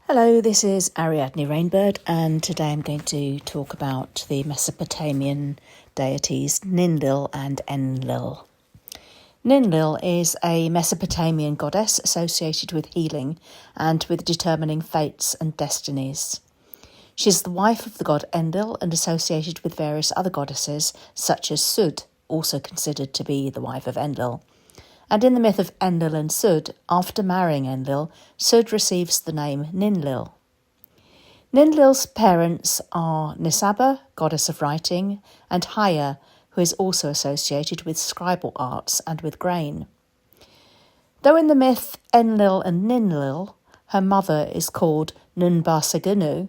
Hello, this is Ariadne Rainbird, and today I'm going to talk about the Mesopotamian deities Ninlil and Enlil. Ninlil is a Mesopotamian goddess associated with healing and with determining fates and destinies. She is the wife of the god Enlil and associated with various other goddesses, such as Sud, also considered to be the wife of Enlil. And in the myth of Enlil and Sud, after marrying Enlil, Sud receives the name Ninlil. Ninlil's parents are Nisaba, goddess of writing, and Haya, who is also associated with scribal arts and with grain. Though in the myth Enlil and Ninlil, her mother is called Nunbasagunu,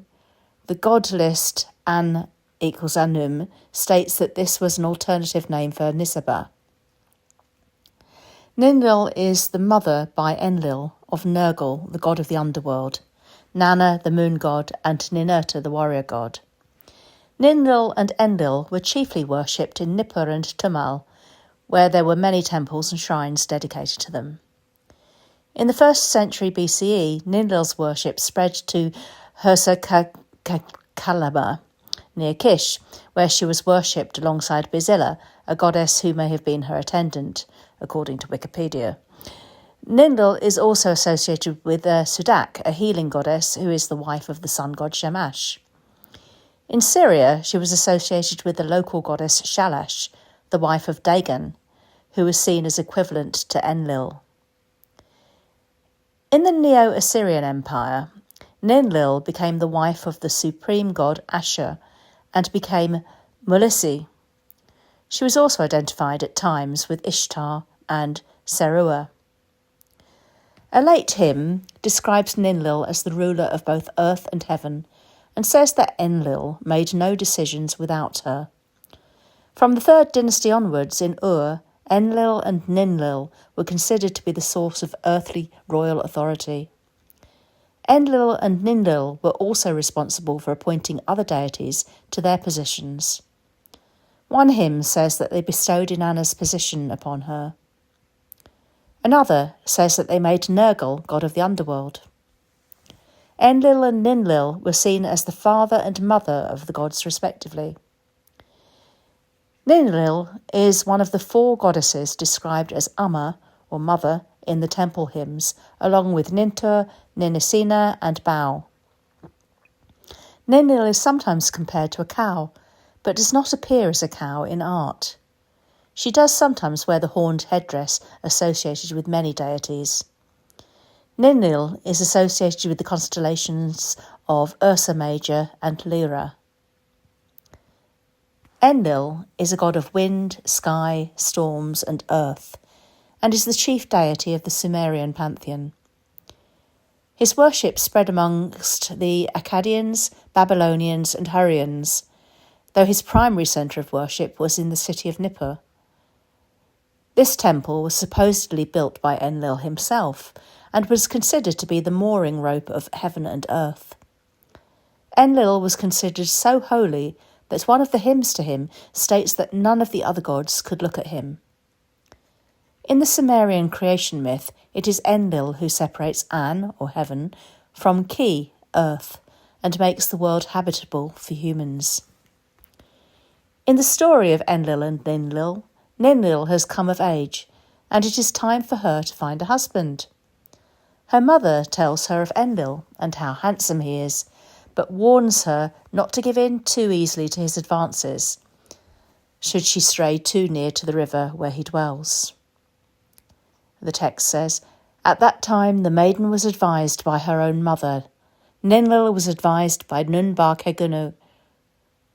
the god list An equals Anum states that this was an alternative name for Nisaba. Ninlil is the mother by Enlil of Nergal, the god of the underworld, Nanna, the moon god, and Ninurta, the warrior god. Ninlil and Enlil were chiefly worshipped in Nippur and Tumal, where there were many temples and shrines dedicated to them. In the 1st century BCE, Ninlil's worship spread to Hirsakalaba, near Kish, where she was worshipped alongside Bizilla, a goddess who may have been her attendant, according to Wikipedia. Ninlil is also associated with Sudak, a healing goddess who is the wife of the sun god Shamash. In Syria, she was associated with the local goddess Shalashz, the wife of Dagon, who was seen as equivalent to Enlil. In the Neo-Assyrian Empire, Ninlil became the wife of the supreme god Ashur and became Mulisi. She was also identified at times with Ishtar and Serua. A late hymn describes Ninlil as the ruler of both earth and heaven and says that Enlil made no decisions without her. From the 3rd dynasty onwards in Ur, Enlil and Ninlil were considered to be the source of earthly royal authority. Enlil and Ninlil were also responsible for appointing other deities to their positions. One hymn says that they bestowed Inanna's position upon her. Another says that they made Nergal god of the underworld. Enlil and Ninlil were seen as the father and mother of the gods respectively. Ninlil is one of the 4 goddesses described as Amma, or mother, in the temple hymns, along with Nintur, Ninisina and Bau. Ninlil is sometimes compared to a cow, but does not appear as a cow in art. She does sometimes wear the horned headdress associated with many deities. Ninlil is associated with the constellations of Ursa Major and Lyra. Enlil is a god of wind, sky, storms and earth, and is the chief deity of the Sumerian pantheon. His worship spread amongst the Akkadians, Babylonians and Hurrians, though his primary centre of worship was in the city of Nippur. This temple was supposedly built by Enlil himself and was considered to be the mooring rope of heaven and earth. Enlil was considered so holy that one of the hymns to him states that none of the other gods could look at him. In the Sumerian creation myth, it is Enlil who separates An, or heaven, from Ki, earth, and makes the world habitable for humans. In the story of Enlil and Ninlil, Ninlil has come of age, and it is time for her to find a husband. Her mother tells her of Enlil and how handsome he is, but warns her not to give in too easily to his advances, should she stray too near to the river where he dwells. The text says, "At that time the maiden was advised by her own mother. Ninlil was advised by Nunbakegunu.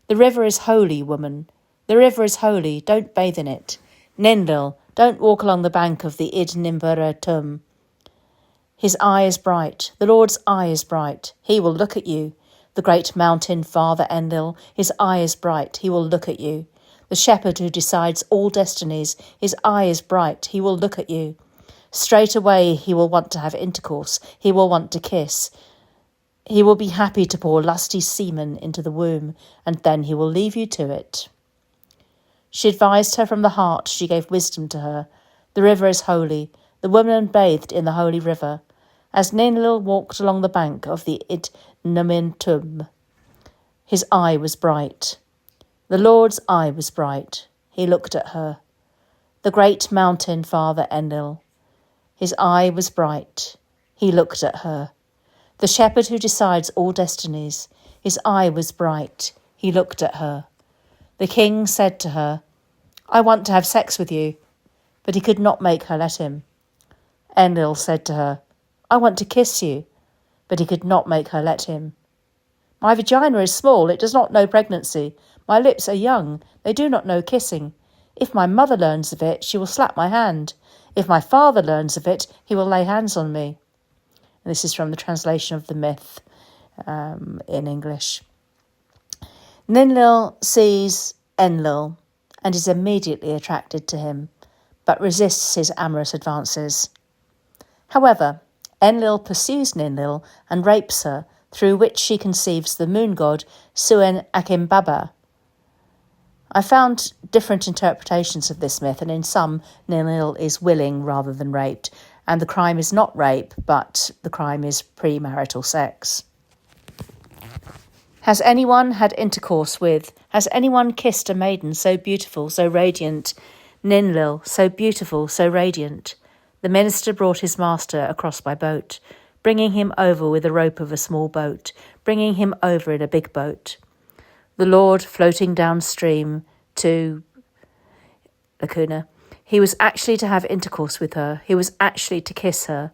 The river is holy, woman. The river is holy, don't bathe in it. Ninlil, don't walk along the bank of the Id Nimbura Tum. His eye is bright, the Lord's eye is bright, he will look at you. The great mountain father Enlil, his eye is bright, he will look at you. The shepherd who decides all destinies, his eye is bright, he will look at you. Straight away he will want to have intercourse, he will want to kiss. He will be happy to pour lusty semen into the womb, and then he will leave you to it." She advised her from the heart, she gave wisdom to her. The river is holy. The woman bathed in the holy river. as Ninlil walked along the bank of the Idnumintum. His eye was bright. The Lord's eye was bright. He looked at her. The great mountain father Enlil. His eye was bright. He looked at her. The shepherd who decides all destinies. His eye was bright. He looked at her. The king said to her, I want to have sex with you. But he could not make her let him. Enlil said to her, I want to kiss you. But he could not make her let him. My vagina is small, it does not know pregnancy. My lips are young, they do not know kissing. If my mother learns of it, she will slap my hand. If my father learns of it, he will lay hands on me. And this is from the translation of the myth in English. Ninlil sees Enlil and is immediately attracted to him, but resists his amorous advances. However, Enlil pursues Ninlil and rapes her, through which she conceives the moon god Suen Akimbaba. I found different interpretations of this myth, and in some, Ninlil is willing rather than raped, and the crime is not rape, but the crime is premarital sex. Has anyone had intercourse with, has anyone kissed a maiden so beautiful, so radiant? Ninlil, so beautiful, so radiant. The minister brought his master across by boat, bringing him over with a rope of a small boat, bringing him over in a big boat. The Lord floating downstream to Lacuna. He was actually to have intercourse with her. He was actually to kiss her.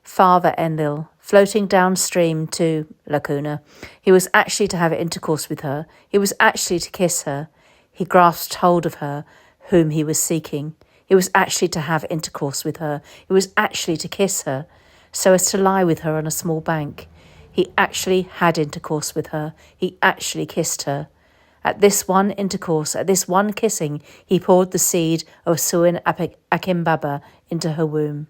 Father Enlil, floating downstream to Lacuna. He was actually to have intercourse with her. He was actually to kiss her. He grasped hold of her, whom he was seeking. He was actually to have intercourse with her. He was actually to kiss her, so as to lie with her on a small bank. He actually had intercourse with her. He actually kissed her. At this one intercourse, at this one kissing, he poured the seed of Suen Akimbaba into her womb.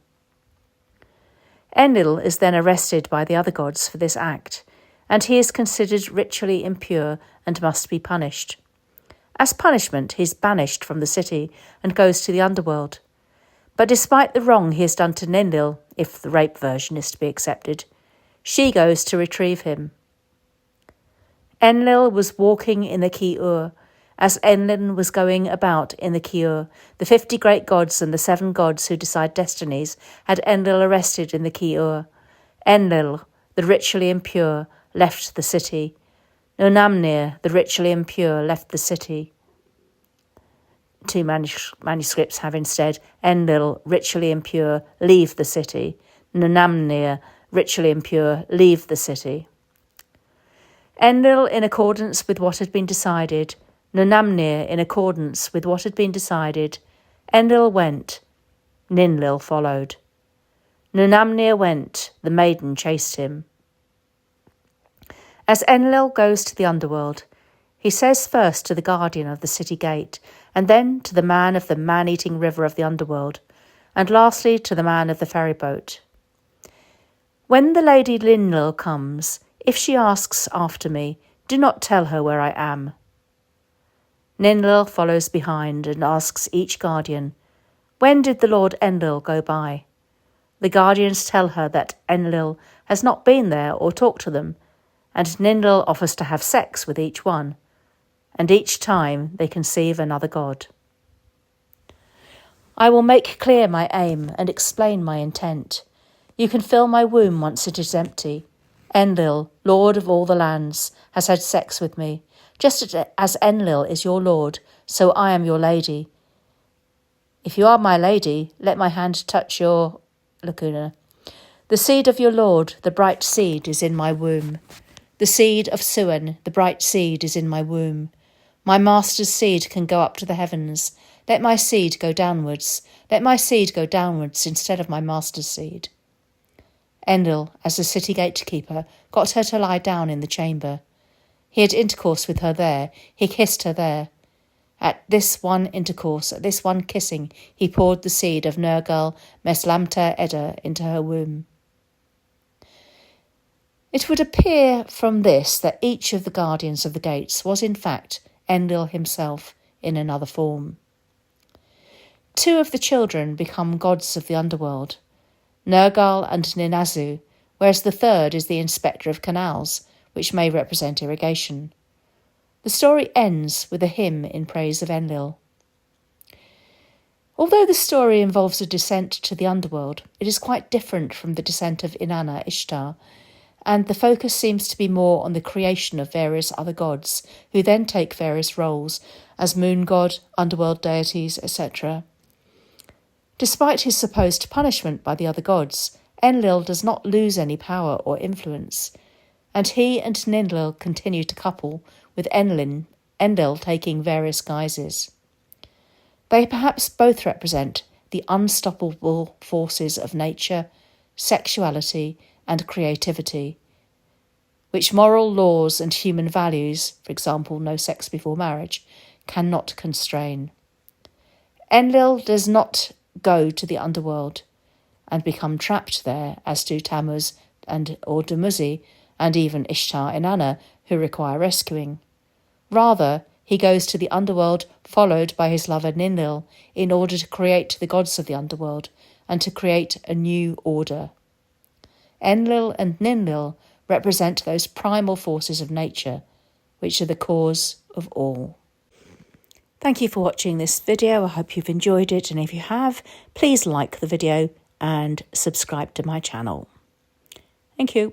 Enlil is then arrested by the other gods for this act, and he is considered ritually impure and must be punished. As punishment, he is banished from the city and goes to the underworld. But despite the wrong he has done to Ninlil, if the rape version is to be accepted, she goes to retrieve him. Enlil was walking in the Ki-ur. As Enlil was going about in the Ki-ur, the 50 great gods and the 7 gods who decide destinies had Enlil arrested in the Ki-ur. Enlil, the ritually impure, left the city. Nunamnir, the ritually impure, left the city. 2 manuscripts have instead Enlil, ritually impure, leave the city. Nunamnir, ritually impure, leave the city. Enlil, in accordance with what had been decided. Nunamnir, in accordance with what had been decided. Enlil went. Ninlil followed. Nunamnir went. The maiden chased him. As Enlil goes to the underworld, he says first to the guardian of the city gate, and then to the man of the man-eating river of the underworld, and lastly to the man of the ferry boat. When the lady Ninlil comes, if she asks after me, do not tell her where I am. Ninlil follows behind and asks each guardian, when did the Lord Enlil go by? The guardians tell her that Enlil has not been there or talked to them, and Ninlil offers to have sex with each one, and each time they conceive another god. I will make clear my aim and explain my intent. You can fill my womb once it is empty. Enlil, lord of all the lands, has had sex with me. Just as Enlil is your lord, so I am your lady. If you are my lady, let my hand touch your Lacuna. The seed of your lord, the bright seed, is in my womb. The seed of Suen, the bright seed, is in my womb. My master's seed can go up to the heavens. Let my seed go downwards. Let my seed go downwards instead of my master's seed. Enlil, as the city gatekeeper, got her to lie down in the chamber. He had intercourse with her there. He kissed her there. At this one intercourse, at this one kissing, he poured the seed of Nergal Meslamta Edda into her womb. It would appear from this that each of the guardians of the gates was in fact Enlil himself in another form. 2 of the children become gods of the underworld. Nergal and Ninazzu, whereas the third is the inspector of canals, which may represent irrigation. The story ends with a hymn in praise of Enlil. Although the story involves a descent to the underworld, it is quite different from the descent of Inanna, Ishtar, and the focus seems to be more on the creation of various other gods, who then take various roles as moon god, underworld deities, etc. Despite his supposed punishment by the other gods, Enlil does not lose any power or influence, and he and Ninlil continue to couple, with Enlil taking various guises. They perhaps both represent the unstoppable forces of nature, sexuality, and creativity, which moral laws and human values, for example, no sex before marriage, cannot constrain. Enlil does not go to the underworld and become trapped there, as do Tammuz or Dumuzi, and even Ishtar and Inanna, who require rescuing. Rather, he goes to the underworld followed by his lover Ninlil in order to create the gods of the underworld and to create a new order. Enlil and Ninlil represent those primal forces of nature, which are the cause of all. Thank you for watching this video. I hope you've enjoyed it, and if you have, please like the video and subscribe to my channel. Thank you.